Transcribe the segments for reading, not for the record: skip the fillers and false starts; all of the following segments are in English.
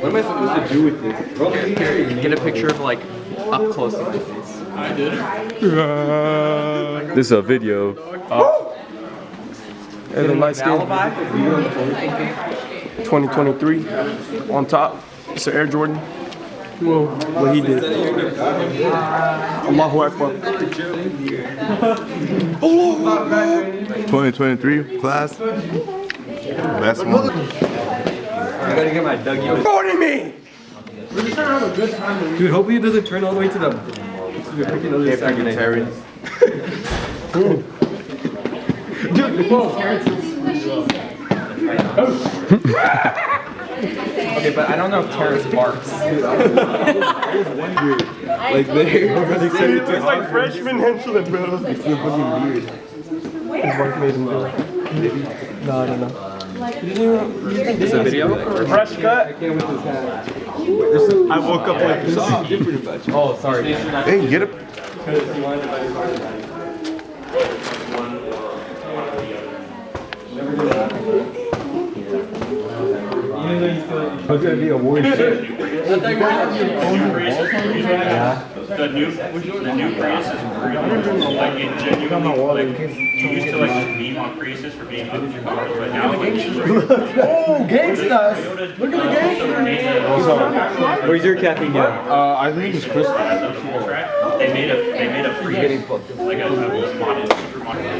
What am I supposed to do with this? Get a picture of like up close to my face. I did. This is a video. And the light skin 2023 on top. It's an Air Jordan. Well, what he did. Allahu Akbar. 2023 class. Best one. I gotta get my Dougie. Pardon me! Dude, hopefully it doesn't turn all the way to the freaking other side. Dude, the phone. Okay, but I don't know if Terrence barks. Like they're It's like freshman henchman, bro. It's so fucking weird. His bark made him do it. No, I don't know. Is a video? Fresh cut. I can't with this hat. I woke up like this. Something different about you. Oh, sorry. Hey, get up. It's gonna be a warm shirt. The new Prius is really like it genuinely like you used to like just meme on Priuses for being ugly cars, but now like Oh, gangsters! Look at the gangsters! Where's your capping gun? I think it's Crystal. they made a Prius like a modded super modded.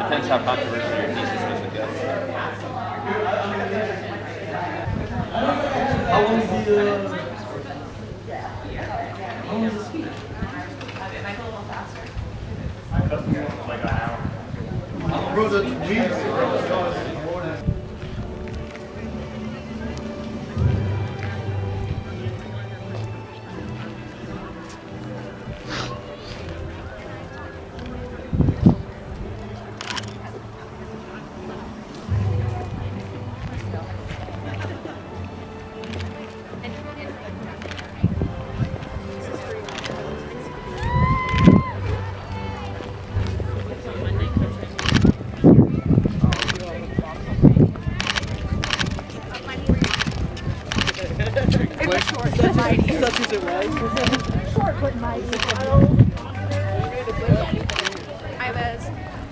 Depends how controversial your thesis is, I guess. How long is the how long is the speed? Like an hour. Bro, the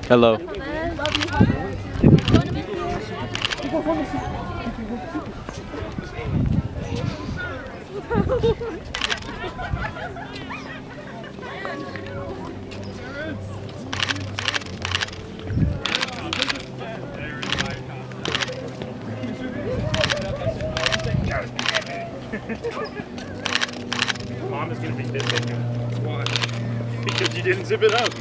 Hello. Mom is gonna be pissed. Why? Because you didn't zip it up.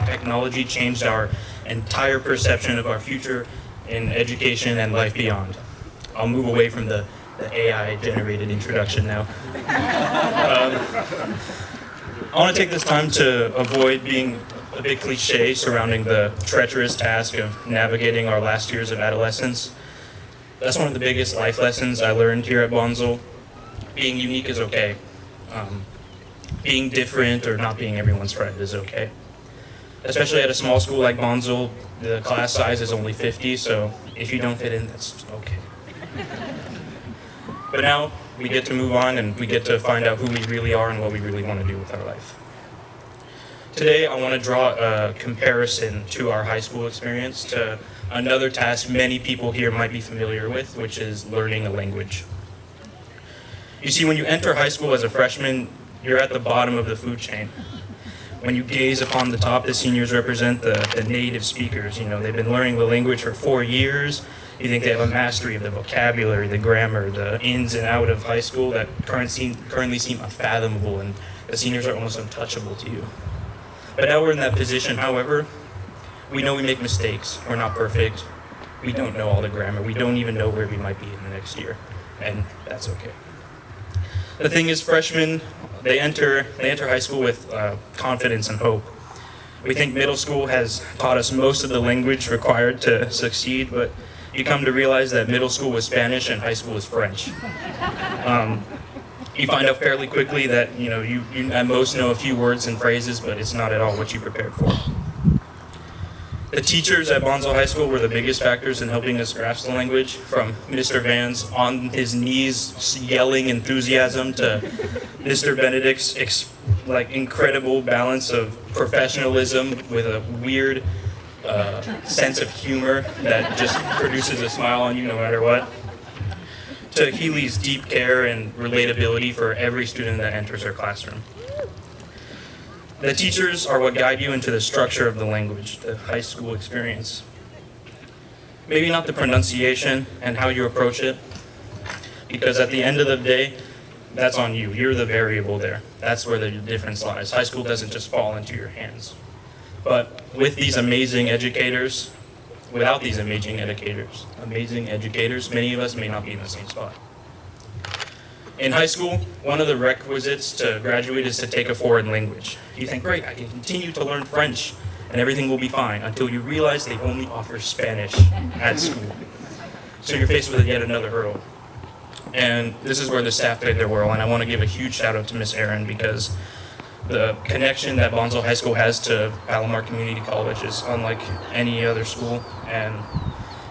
Technology changed our entire perception of our future in education and life beyond. I'll move away from the the AI-generated introduction now. I want to take this time to avoid being a bit cliche surrounding the treacherous task of navigating our last years of adolescence. That's one of the biggest life lessons I learned here at Bonsall. Being unique is okay. Being different or not being everyone's friend is okay. Especially at a small school like Bonsall, the class size is only 50, so if you don't fit in, that's okay. But now, we get to move on and we get to find out who we really are and what we really want to do with our life. Today, I want to draw a comparison to our high school experience to another task many people here might be familiar with, which is learning a language. You see, when you enter high school as a freshman, you're at the bottom of the food chain. When you gaze upon the top, the seniors represent the native speakers. You know, they've been learning the language for 4 years. You think they have a mastery of the vocabulary, the grammar, the ins and out of high school that currently seem unfathomable, and the seniors are almost untouchable to you. But now we're in that position, however, we know we make mistakes. We're not perfect. We don't know all the grammar. We don't even know where we might be in the next year, and that's okay. The thing is, freshmen, they enter high school with confidence and hope. We think middle school has taught us most of the language required to succeed, but you come to realize that middle school was Spanish and high school was French. You find out fairly quickly that you at most know a few words and phrases, but it's not at all what you prepared for. The teachers at Bonsall High School were the biggest factors in helping us grasp the language, from Mr. Vans on his knees yelling enthusiasm to Mr. Benedict's incredible balance of professionalism with a weird sense of humor that just produces a smile on you no matter what, to Healy's deep care and relatability for every student that enters her classroom. The teachers are what guide you into the structure of the language, the high school experience. Maybe not the pronunciation and how you approach it, because at the end of the day, that's on you. You're the variable there. That's where the difference lies. High school doesn't just fall into your hands. But with these amazing educators, without these amazing educators, many of us may not be in the same spot. In high school, one of the requisites to graduate is to take a foreign language. You think, great, I can continue to learn French and everything will be fine, until you realize they only offer Spanish at school. So you're faced with yet another hurdle. And this is where the staff played their role, and I want to give a huge shout out to Miss Erin, because the connection that Bonsall High School has to Palomar Community College is unlike any other school, and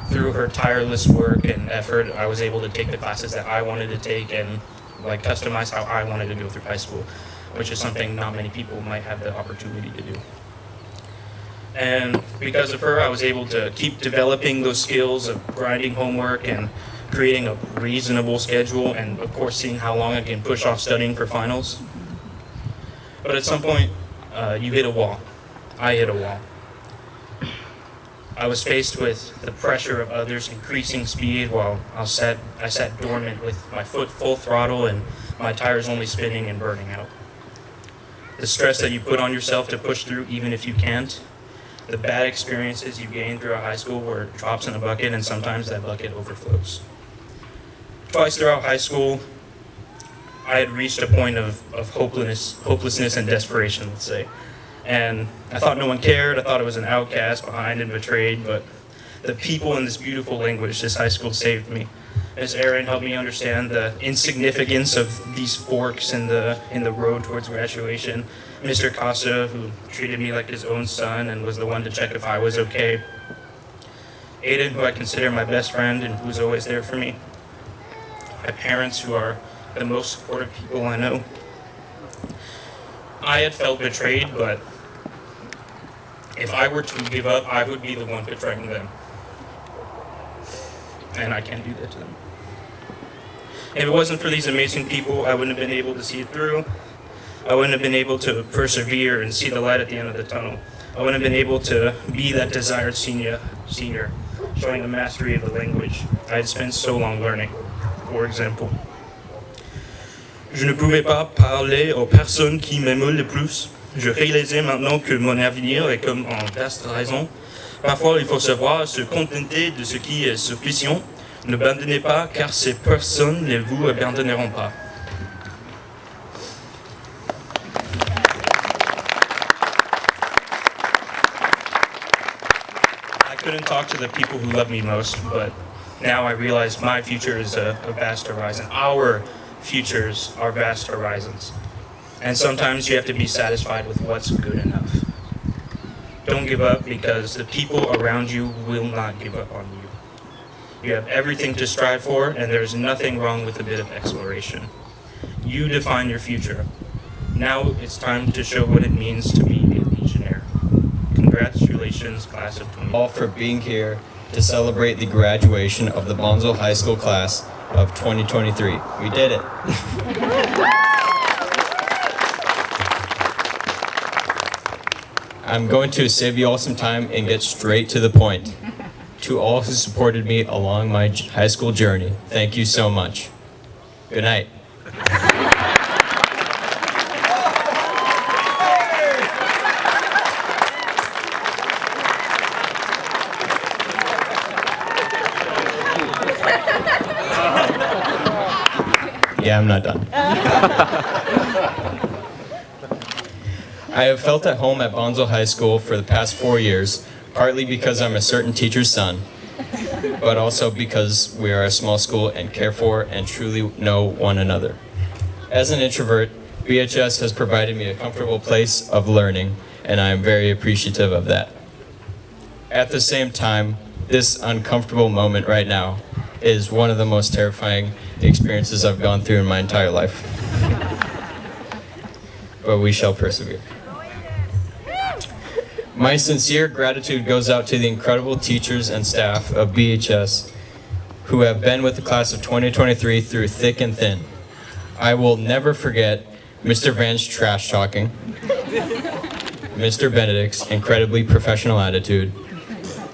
through her tireless work and effort, I was able to take the classes that I wanted to take and customize how I wanted to go through high school, which is something not many people might have the opportunity to do. And because of her, I was able to keep developing those skills of grinding homework and creating a reasonable schedule, and of course seeing how long I can push off studying for finals. But at some point, you hit a wall. I hit a wall. I was faced with the pressure of others increasing speed while I sat dormant with my foot full throttle and my tires only spinning and burning out. The stress that you put on yourself to push through even if you can't. The bad experiences you gain throughout high school were drops in a bucket, and sometimes that bucket overflows. Twice throughout high school, I had reached a point of hopelessness and desperation, let's say. And I thought no one cared. I thought I was an outcast, behind and betrayed, but the people in this beautiful language, this high school, saved me. Ms. Erin helped me understand the insignificance of these forks in the road towards graduation. Mr. Casa, who treated me like his own son and was the one to check if I was okay. Aiden, who I consider my best friend and who's always there for me. My parents, who are the most supportive people I know. I had felt betrayed, but if I were to give up, I would be the one betraying them. And I can't do that to them. If it wasn't for these amazing people, I wouldn't have been able to see it through. I wouldn't have been able to persevere and see the light at the end of the tunnel. I wouldn't have been able to be that desired senior, showing the mastery of the language I had spent so long learning. For example, je ne pouvais pas parler aux personnes qui m'aiment le plus. Je réalisais maintenant que mon avenir est comme en vaste raison. Parfois, il faut savoir se contenter de ce qui est suffisant, N'abandonnez pas, car ces personnes ne vous abandonneront pas. I couldn't talk to the people who love me most, but now I realize my future is a vast horizon. Our futures are vast horizons. And sometimes you have to be satisfied with what's good enough. Don't give up, because the people around you will not give up on you. You have everything to strive for, and there's nothing wrong with a bit of exploration. You define your future. Now it's time to show what it means to be a Legionnaire. Congratulations, class of 20. All for being here to celebrate the graduation of the Bonsall High School class of 2023. We did it. I'm going to save you all some time and get straight to the point. To all who supported me along my high school journey, thank you so much. Good night. Yeah, I'm not done. I have felt at home at Bonsall High School for the past 4 years, partly because I'm a certain teacher's son, but also because we are a small school and care for and truly know one another. As an introvert, BHS has provided me a comfortable place of learning, and I am very appreciative of that. At the same time, this uncomfortable moment right now is one of the most terrifying experiences I've gone through in my entire life. But we shall persevere. My sincere gratitude goes out to the incredible teachers and staff of BHS who have been with the class of 2023 through thick and thin. I will never forget Mr. Van's trash talking, Mr. Benedict's incredibly professional attitude,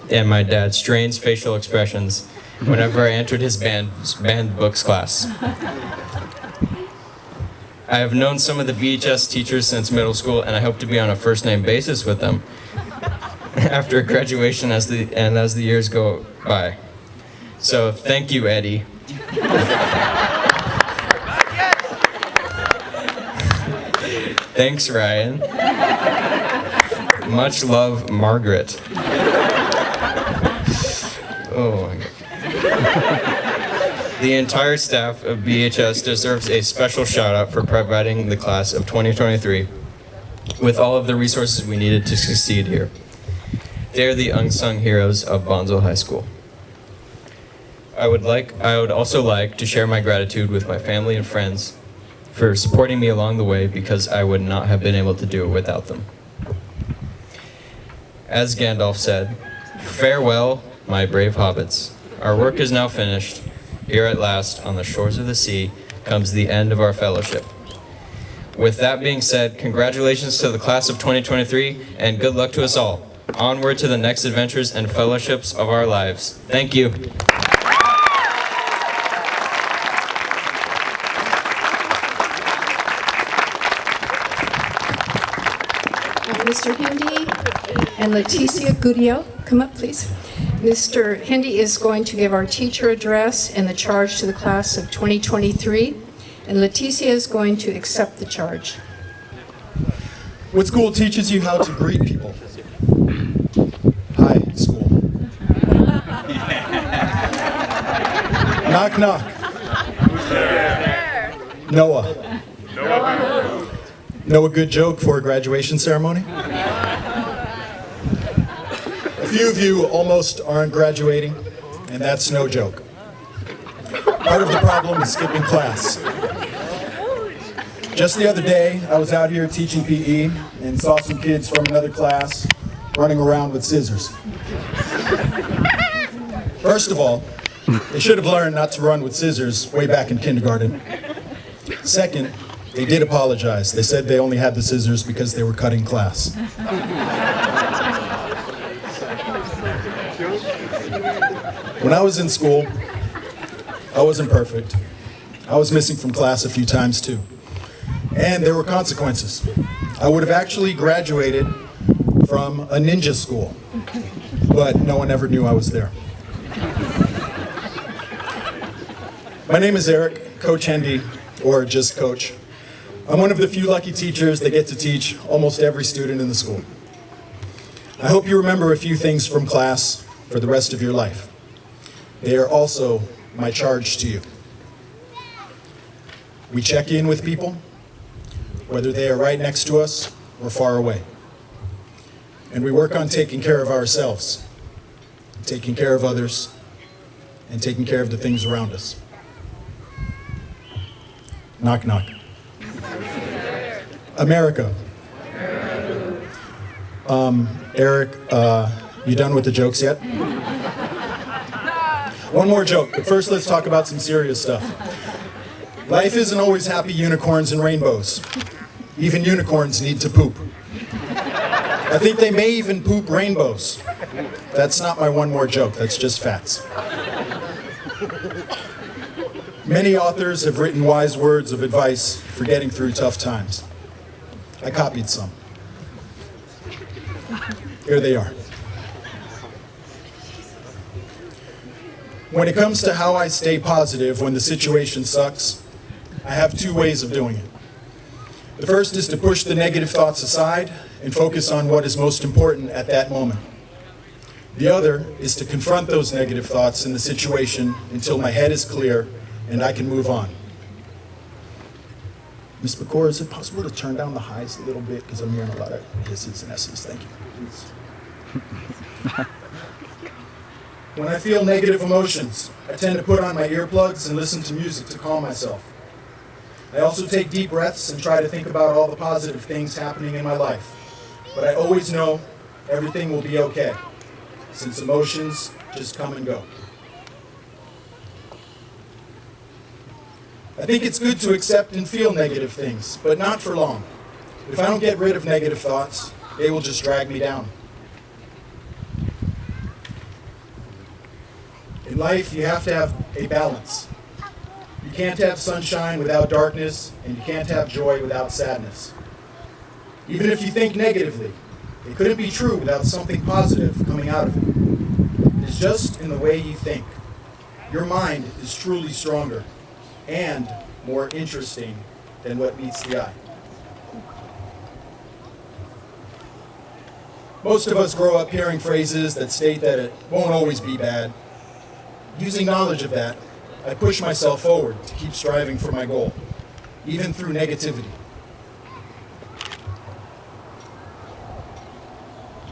and my dad's strange facial expressions whenever I entered his band books class. I have known some of the BHS teachers since middle school, and I hope to be on a first-name basis with them after graduation as the years go by. So thank you, Eddie. Thanks, Ryan. Much love, Margaret. Oh my God. The entire staff of BHS deserves a special shout out for providing the class of 2023 with all of the resources we needed to succeed here. They're the unsung heroes of Bonsall High School. I would also like to share my gratitude with my family and friends for supporting me along the way, because I would not have been able to do it without them. As Gandalf said, farewell, my brave hobbits. Our work is now finished. Here at last, on the shores of the sea, comes the end of our fellowship. With that being said, congratulations to the class of 2023, and good luck to us all. Onward to the next adventures and fellowships of our lives. Thank you. Mr. Hindi and Leticia Gudioh, come up, please. Mr. Hindi is going to give our teacher address and the charge to the class of 2023, and Leticia is going to accept the charge. What school teaches you how to greet people? High school. Knock, knock. Who's there? Noah. Know a good joke for a graduation ceremony? A few of you almost aren't graduating, and that's no joke. Part of the problem is skipping class. Just the other day, I was out here teaching PE and saw some kids from another class running around with scissors. First of all, they should have learned not to run with scissors way back in kindergarten. Second, they did apologize. They said they only had the scissors because they were cutting class. When I was in school, I wasn't perfect. I was missing from class a few times too. And there were consequences. I would have actually graduated from a ninja school, but no one ever knew I was there. My name is Eric, Coach Hendy, or just Coach. I'm one of the few lucky teachers that get to teach almost every student in the school. I hope you remember a few things from class for the rest of your life. They are also my charge to you. We check in with people, whether they are right next to us or far away. And we work on taking care of ourselves, taking care of others, and taking care of the things around us. Knock, knock. America. Eric, you done with the jokes yet? One more joke, but first let's talk about some serious stuff. Life isn't always happy unicorns and rainbows. Even unicorns need to poop. I think they may even poop rainbows. That's not my one more joke, that's just facts. Many authors have written wise words of advice for getting through tough times. I copied some. Here they are. When it comes to how I stay positive when the situation sucks, I have two ways of doing it. The first is to push the negative thoughts aside and focus on what is most important at that moment. The other is to confront those negative thoughts in the situation until my head is clear and I can move on. Ms. McCord, is it possible to turn down the highs a little bit? Because I'm hearing a lot of hisses and s's. Thank you. Please. When I feel negative emotions, I tend to put on my earplugs and listen to music to calm myself. I also take deep breaths and try to think about all the positive things happening in my life. But I always know everything will be okay, since emotions just come and go. I think it's good to accept and feel negative things, but not for long. If I don't get rid of negative thoughts, they will just drag me down. In life, you have to have a balance. You can't have sunshine without darkness, and you can't have joy without sadness. Even if you think negatively, it couldn't be true without something positive coming out of it. It's just in the way you think. Your mind is truly stronger and more interesting than what meets the eye. Most of us grow up hearing phrases that state that it won't always be bad. Using knowledge of that, I push myself forward to keep striving for my goal, even through negativity.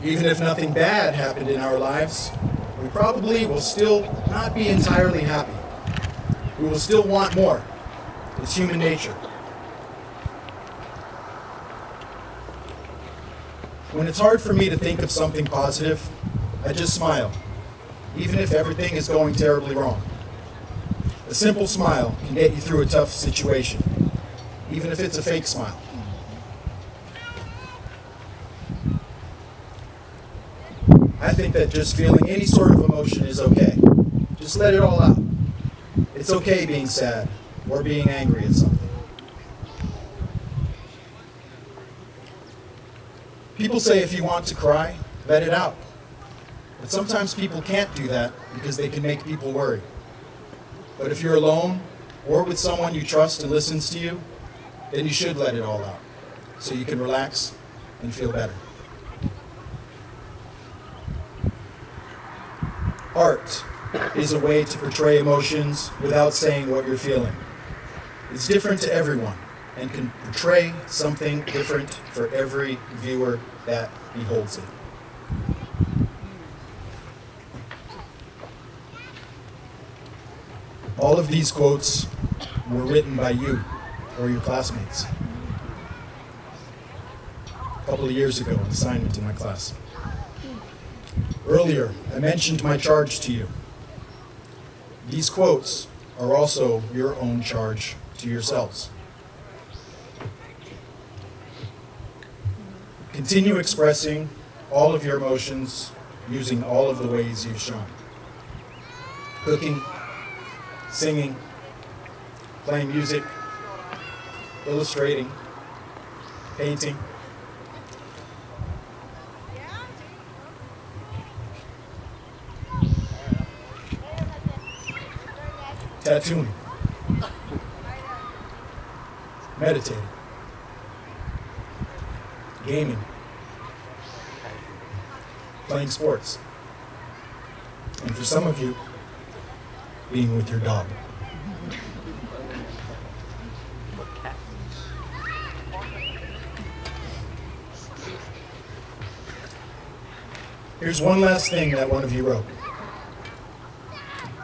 Even if nothing bad happened in our lives, we probably will still not be entirely happy. We will still want more. It's human nature. When it's hard for me to think of something positive, I just smile, even if everything is going terribly wrong. A simple smile can get you through a tough situation, even if it's a fake smile. I think that just feeling any sort of emotion is okay. Just let it all out. It's okay being sad or being angry at something. People say if you want to cry, let it out. But sometimes people can't do that because they can make people worry. But if you're alone or with someone you trust and listens to you, then you should let it all out so you can relax and feel better. Art is a way to portray emotions without saying what you're feeling. It's different to everyone and can portray something different for every viewer that beholds it. All of these quotes were written by you or your classmates a couple of years ago, an assignment in my class. Earlier, I mentioned my charge to you. These quotes are also your own charge to yourselves. Continue expressing all of your emotions using all of the ways you've shown. Cooking, singing, playing music, illustrating, painting. Tattooing. meditating, gaming, playing sports, and for some of you, being with your dog. Here's one last thing that one of you wrote.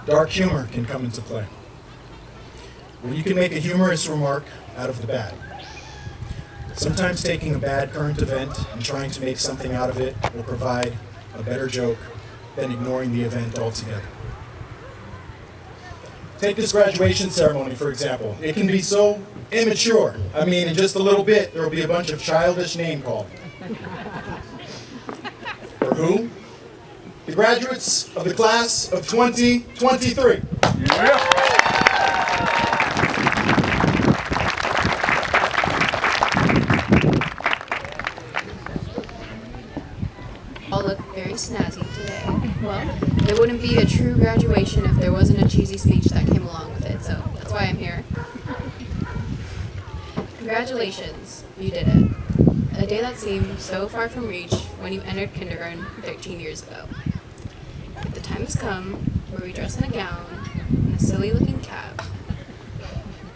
Dark humor can come into play, where you can make a humorous remark out of the bad. Sometimes taking a bad current event and trying to make something out of it will provide a better joke than ignoring the event altogether. Take this graduation ceremony, for example. It can be so immature. I mean, in just a little bit, there will be a bunch of childish name calling. For who? The graduates of the class of 2023. All look very snazzy today. Well, it wouldn't be a true graduation if there wasn't a cheesy speech that came along with it, so that's why I'm here. Congratulations, you did it. A day that seemed so far from reach when you entered kindergarten 13 years ago. But the time has come where we dress in a gown and a silly-looking cap.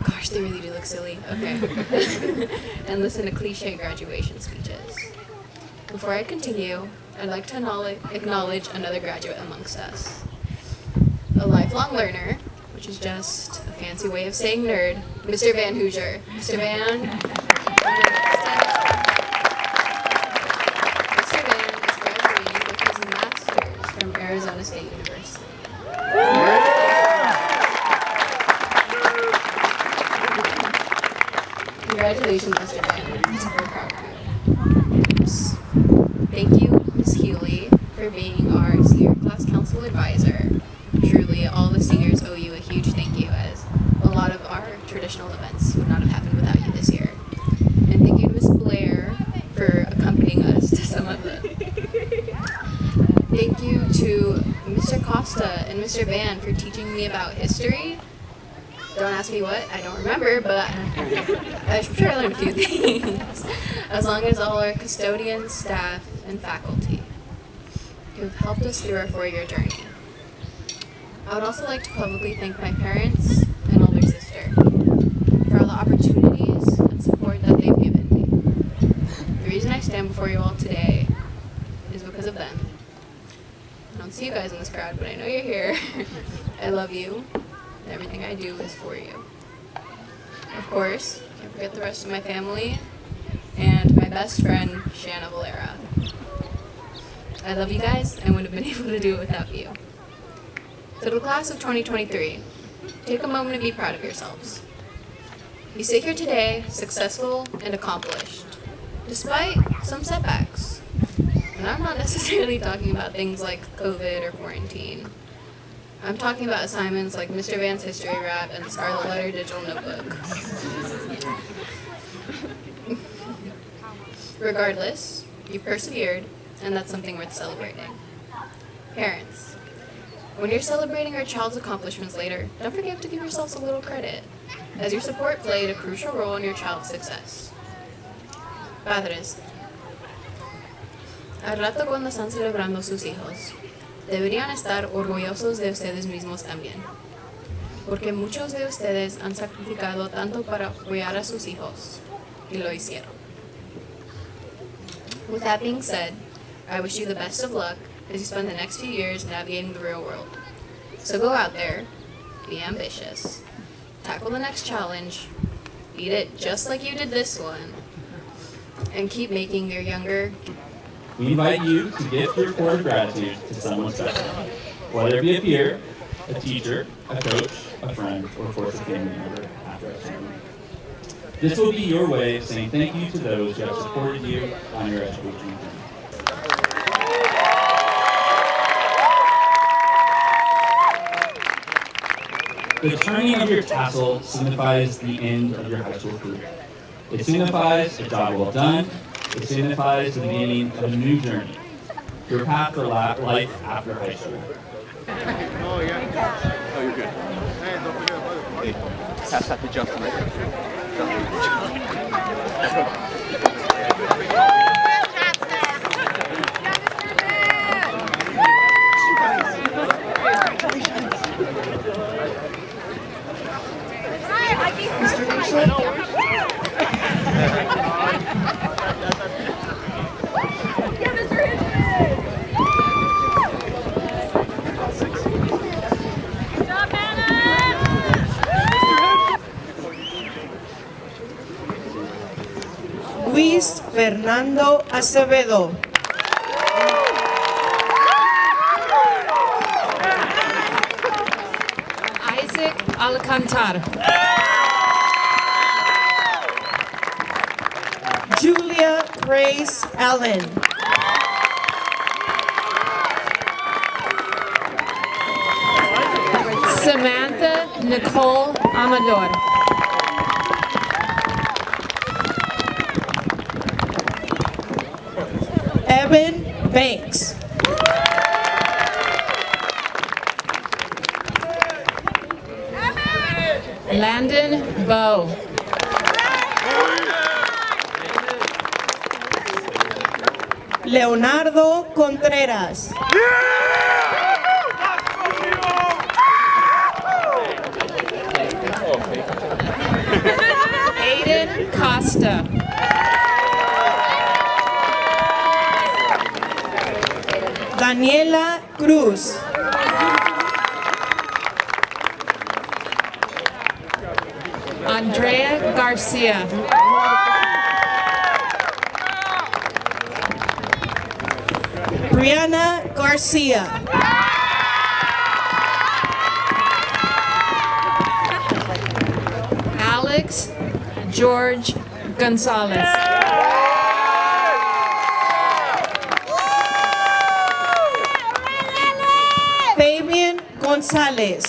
Gosh, they really do look silly. Okay. And listen to cliche graduation speeches. Before I continue, I'd like to acknowledge another graduate amongst us. A lifelong learner, which is just a fancy way of saying nerd, Mr. Van Hoosier. Mr. Van is graduating with his master's from Arizona State University. Congratulations, Mr. Van. I'm super proud of you. Thank you, Ms. Healy, for being our senior class council advisor. Truly, all the seniors owe you a huge thank you, as a lot of our traditional events would not have happened without you this year. And thank you to Ms. Blair for accompanying us to some of them. Thank you to Mr. Costa and Mr. Van for teaching me about history. Don't ask me what, I don't remember, but I'm sure I learned a few things. As long as all our custodians, staff, and faculty who have helped us through our 4-year journey. I would also like to publicly thank my parents and older sister for all the opportunities and support that they've given me. The reason I stand before you all today is because of them. I don't see you guys in this crowd, but I know you're here. I love you. Everything I do is for you. Of course, can't forget the rest of my family and my best friend, Shanna Valera. I love you guys and wouldn't have been able to do it without you. To the class of 2023, take a moment to be proud of yourselves. You sit here today, successful and accomplished, despite some setbacks. And I'm not necessarily talking about things like COVID or quarantine. I'm talking about assignments like Mr. Van's History Wrap and the Scarlet Letter Digital Notebook. Regardless, you persevered, and that's something worth celebrating. Parents, when you're celebrating your child's accomplishments later, don't forget to give yourselves a little credit, as your support played a crucial role in your child's success. Padres, al rato cuando están celebrando sus hijos, deberían estar orgullosos de ustedes mismos también, porque muchos de ustedes han sacrificado tanto para apoyar a sus hijos, y lo hicieron. With that being said, I wish you the best of luck as you spend the next few years navigating the real world. So go out there, be ambitious, tackle the next challenge, beat it just like you did this one, and keep making your younger. We invite you to gift your core of gratitude to someone special, whether it be a peer, a teacher, a coach, a friend, or of course a family member after our ceremony. This will be your way of saying thank you to those who have supported you on your education journey. The turning of your tassel signifies the end of your high school career. It signifies a job well done. It signifies the beginning of a new journey, your path to life after high school. Oh, yeah. Oh, you're good. Hey, don't forget about it. Pass that to Justin right there. Luis Fernando Acevedo. Isaac Alcantara. Julia Grace Allen. Samantha Nicole Amador. Evan Banks. Landon Bowe. Leonardo Contreras. Aiden Costa. Daniela Cruz. Andrea Garcia. Brianna Garcia. Alex George Gonzalez. Fabian Gonzalez.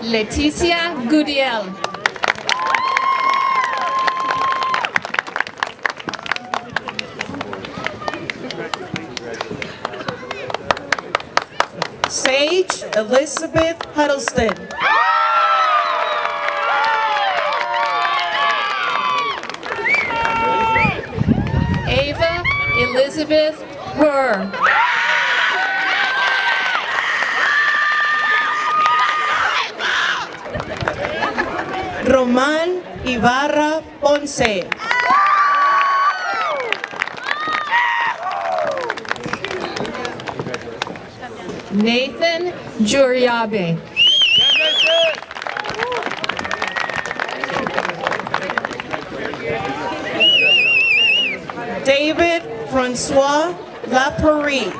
Leticia Gudiel. Sage Elizabeth Huddleston. Ava Elizabeth Burr. Román Ibarra Ponce. Nathan Juriabe. David Francois Lapourie.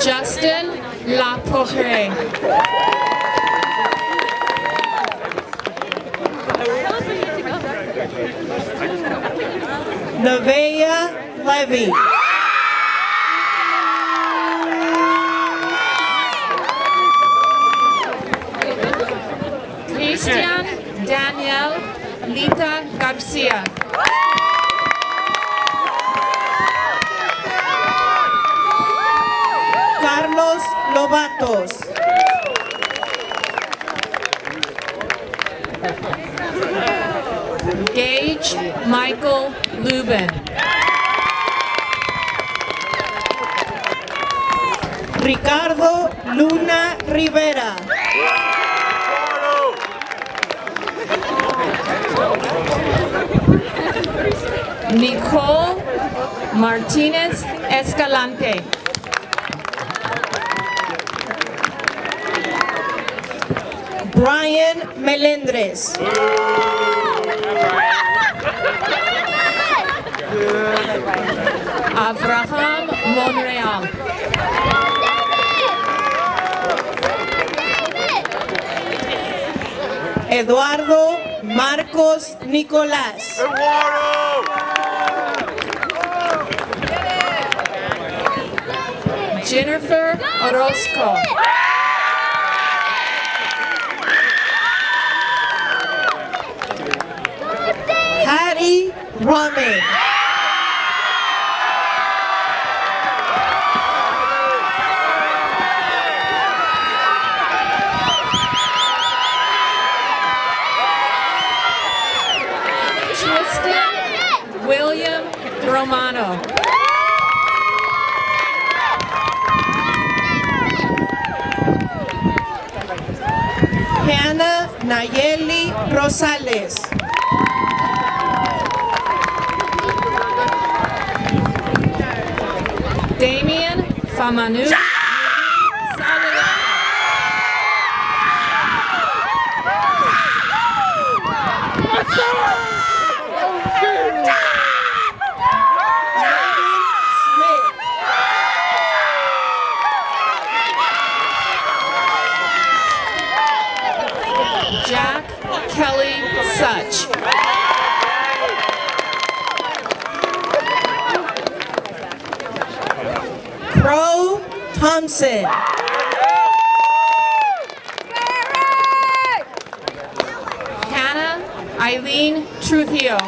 Justin Lapoche. Nevaeh Levy. Christian Daniel Lita Garcia. Carlos Lobatos. Gage Michael Lubin. Ricardo Luna Rivera. Nicole Martinez Escalante. Brian Melendres. Abraham Monreal. Eduardo Marcos Nicolás. Jennifer Orozco. Hattie Ramen. Romano. Hannah Nayeli Rosales. Damien Famanu. Jack Kelly Such. Crow Thompson. Hannah Eileen Trujillo.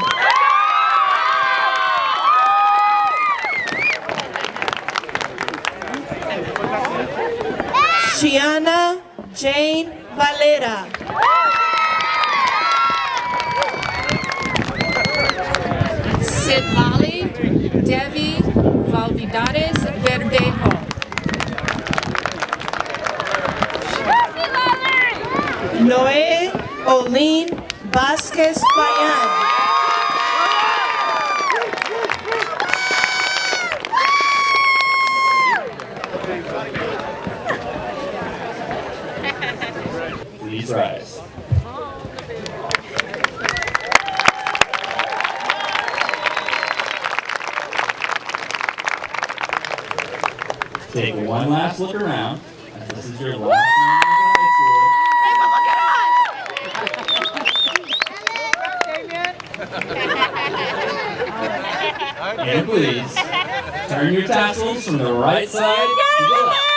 Shiana Jane Valera. Sidlali Devi Valvidares Verdejo. Noé Olin Vázquez Bayan. Please rise. Take one last look around, as this is your last and please, turn your tassels from the right side to the left.